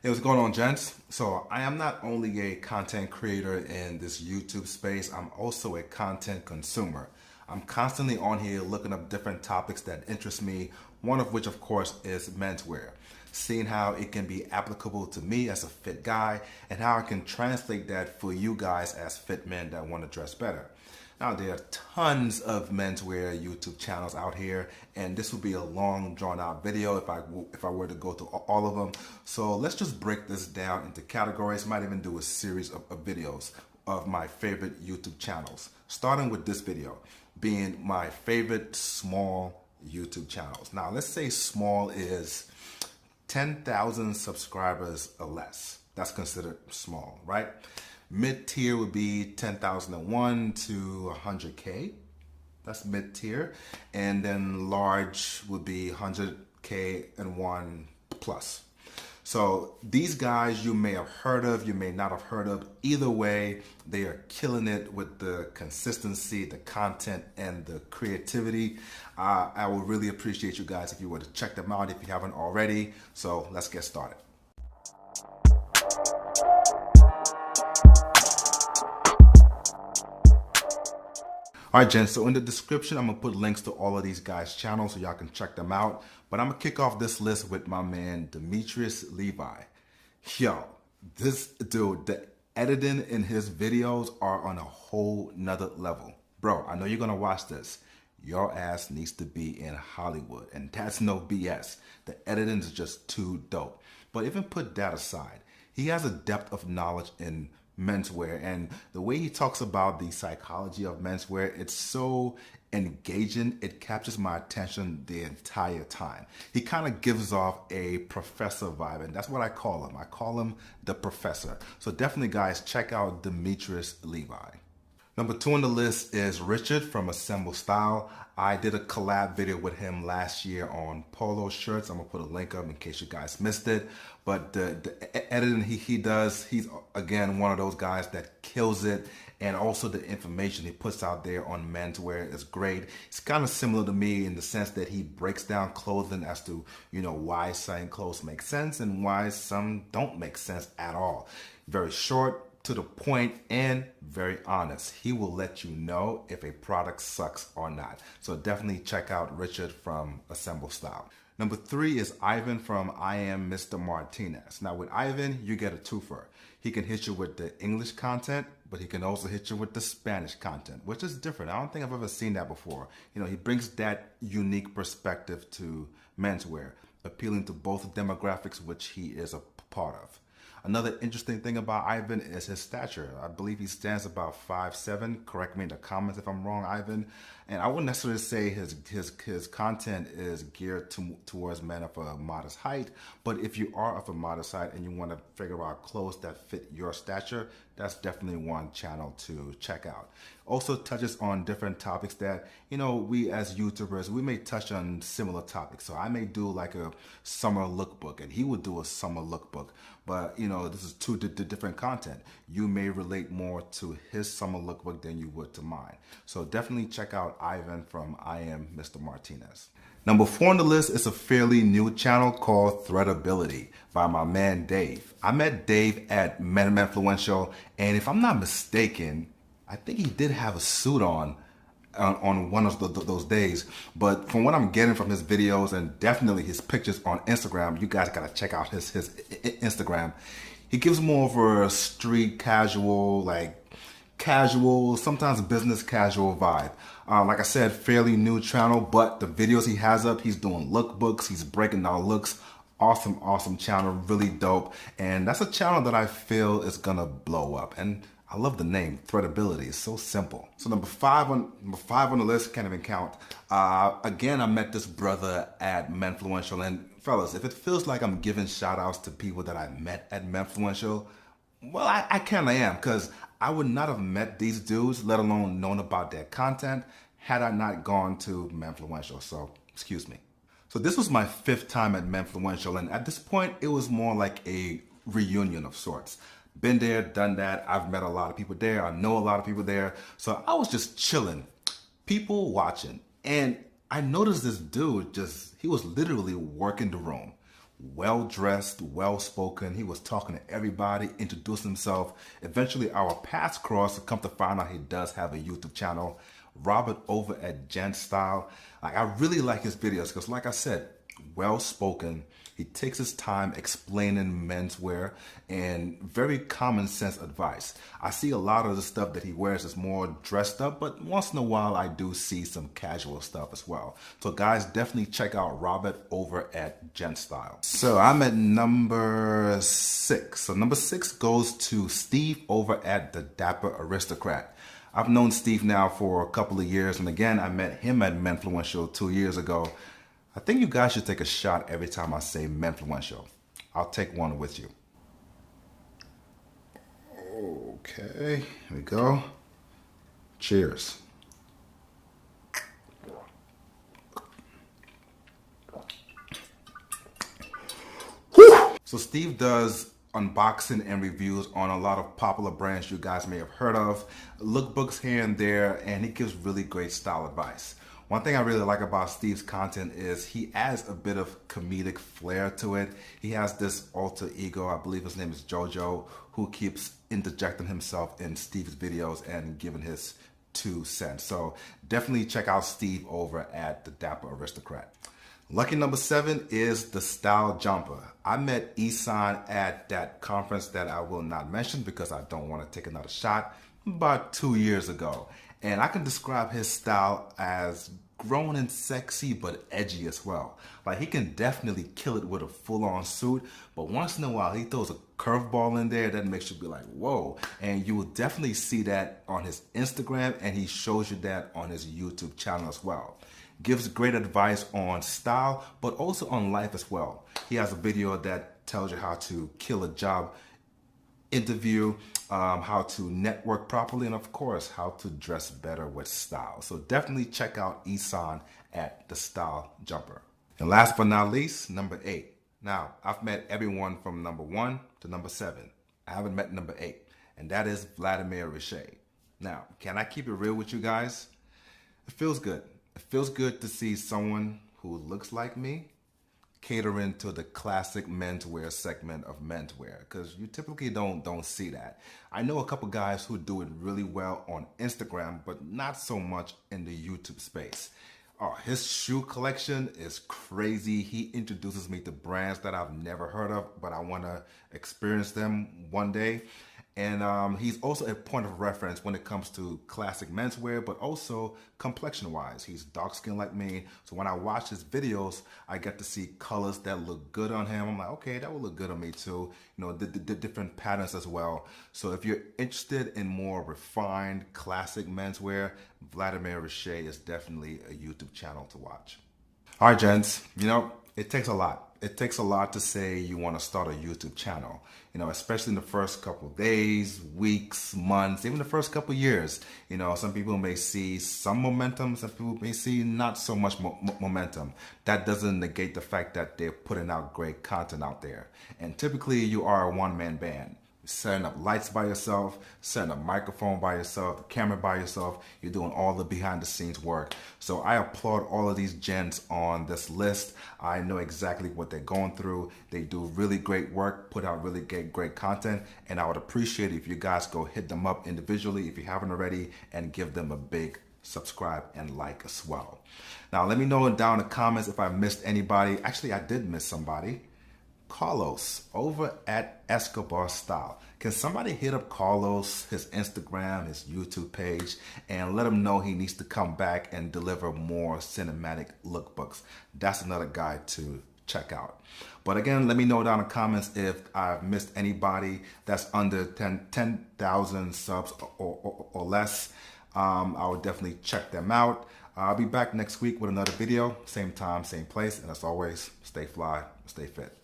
Hey, what's going on, gents? So I am not only a content creator in this YouTube space, I'm also a content consumer. I'm constantly on here looking up different topics that interest me, one of which of course is menswear. Seeing how it can be applicable to me as a fit guy and how I can translate that for you guys as fit men that want to dress better. Now, there are tons of menswear YouTube channels out here, and this will be a long, drawn-out video if I were to go through all of them. So let's just break this down into categories. Might even do a series of videos of my favorite YouTube channels, starting with this video being my favorite small YouTube channels. Now, let's say small is 10,000 subscribers or less. That's considered small, right? Mid-tier would be 10,001 to 100K. That's mid-tier. And then large would be 100K and one plus. So these guys you may have heard of, you may not have heard of. Either way, they are killing it with the consistency, the content, and the creativity. I would really appreciate you guys if you were to check them out if you haven't already. So let's get started. All right, gents, so in the description, I'm going to put links to all of these guys' channels so y'all can check them out. But I'm going to kick off this list with my man, Demetrius Levi. Yo, this dude, the editing in his videos are on a whole nother level. Bro, I know you're going to watch this. Your ass needs to be in Hollywood, and that's no BS. The editing is just too dope. But even put that aside, he has a depth of knowledge in menswear, and the way he talks about the psychology of menswear, it's so engaging. It captures my attention the entire time. He kind of gives off a professor vibe, and that's what I call him. I call him the professor. So definitely, guys, check out Demetrius Levi. Number 2 on the list is Richard from Am Style. I did a collab video with him last year on polo shirts. I'm gonna put a link up in case you guys missed it. But the editing he does, he's again one of those guys that kills it. And also the information he puts out there on menswear is great. It's kind of similar to me in the sense that he breaks down clothing as to, why certain clothes make sense and why some don't make sense at all. Very short, to the point, and very honest. He will let you know if a product sucks or not. So definitely check out Richard from Am Style. Number 3 is Ivan from Am Mr Martinez. Now with Ivan, you get a twofer. He can hit you with the English content, but he can also hit you with the Spanish content, which is different. I don't think I've ever seen that before. He brings that unique perspective to menswear, appealing to both demographics, which he is a part of. Another interesting thing about Ivan is his stature. I believe he stands about 5'7". Correct me in the comments if I'm wrong, Ivan. And I wouldn't necessarily say his content is geared towards men of a modest height, but if you are of a modest height and you want to figure out clothes that fit your stature, that's definitely one channel to check out. Also touches on different topics that, we as YouTubers, we may touch on similar topics. So I may do like a summer lookbook and he would do a summer lookbook. But, this is two different content. You may relate more to his summer lookbook than you would to mine. So definitely check out Ivan from Am Mr Martinez. Number 4 on the list is a fairly new channel called Threadability by my man Dave. I met Dave at Menfluential, and if I'm not mistaken, I think he did have a suit on one of those days. But from what I'm getting from his videos and definitely his pictures on Instagram, you guys gotta check out his Instagram. He gives more of a street casual, sometimes business casual vibe. Like I said, fairly new channel, but the videos he has up, he's doing lookbooks, he's breaking down looks. Awesome channel, really dope. And that's a channel that I feel is gonna blow up. And I love the name, Threadability. It's so simple. So number five on the list, can't even count. Again, I met this brother at Menfluential, and fellas, if it feels like I'm giving shout outs to people that I met at Menfluential, well, I kind of am, because I would not have met these dudes, let alone known about their content, had I not gone to Menfluential. So, excuse me. So this was my 5th time at Menfluential, and at this point, it was more like a reunion of sorts. Been there, done that. I've met a lot of people there. I know a lot of people there. So I was just chilling, people watching. And I noticed this dude he was literally working the room. well-dressed, well-spoken. He was talking to everybody, introducing himself. Eventually, our paths crossed to come to find out he does have a YouTube channel. Robert over at Gentstyle. Like, I really like his videos because, like I said, well-spoken. He takes his time explaining menswear and very common sense advice. I see a lot of the stuff that he wears is more dressed up, but once in a while I do see some casual stuff as well. So guys, definitely check out Robert over at Gentstyle. So I'm at number 6. So number 6 goes to Steve over at the Dapper Aristocrat. I've known Steve now for a couple of years, and again, I met him at Menfluential 2 years ago. I think you guys should take a shot every time I say Menfluential. I'll take one with you. Okay, here we go. Cheers. Whew. So Steve does unboxing and reviews on a lot of popular brands you guys may have heard of, lookbooks here and there, and he gives really great style advice. One thing I really like about Steve's content is he adds a bit of comedic flair to it. He has this alter ego, I believe his name is Jojo, who keeps interjecting himself in Steve's videos and giving his 2 cents. So definitely check out Steve over at the Dapper Aristocrat. Lucky number 7 is the Style Jumper. I met Isan at that conference that I will not mention because I don't want to take another shot, about 2 years ago. And I can describe his style as grown and sexy, but edgy as well. Like, he can definitely kill it with a full-on suit, but once in a while he throws a curveball in there that makes you be like, whoa. And you will definitely see that on his Instagram, and he shows you that on his YouTube channel as well. Gives great advice on style, but also on life as well. He has a video that tells you how to kill a job interview, how to network properly, and of course, how to dress better with style. So definitely check out Isan at the Style Jumper. And last but not least, number 8. Now, I've met everyone from number 1 to number 7. I haven't met number 8, and that is Vladimir Riche. Now, can I keep it real with you guys? It feels good. It feels good to see someone who looks like me catering to the classic menswear segment of menswear, because you typically don't see that. I know a couple guys who do it really well on Instagram, but not so much in the YouTube space. Oh, his shoe collection is crazy. He introduces me to brands that I've never heard of, but I want to experience them one day. And he's also a point of reference when it comes to classic menswear, but also complexion-wise. He's dark-skinned like me, so when I watch his videos, I get to see colors that look good on him. I'm like, okay, that will look good on me too. You know, the different patterns as well. So if you're interested in more refined, classic menswear, Vladimir Riche is definitely a YouTube channel to watch. All right, gents, you know, it takes a lot. It takes a lot to say you want to start a YouTube channel, you know, especially in the first couple of days, weeks, months, even the first couple of years. You know, some people may see some momentum, some people may see not so much momentum. That doesn't negate the fact that they're putting out great content out there. And typically you are a one-man band. Setting up lights by yourself, setting up microphone by yourself, the camera by yourself. You're doing all the behind the scenes work. So I applaud all of these gents on this list. I know exactly what they're going through. They do really great work, put out really great content, and I would appreciate it if you guys go hit them up individually if you haven't already, and give them a big subscribe and like as well. Now let me know down in the comments if I missed anybody. Actually, I did miss somebody. Carlos over at Escobar Style. Can somebody hit up Carlos, his Instagram, his YouTube page, and let him know he needs to come back and deliver more cinematic lookbooks? That's another guy to check out. But again, let me know down in the comments if I've missed anybody that's under 10,000 subs or less. I would definitely check them out. I'll be back next week with another video, same time, same place, and as always, stay fly, stay fit.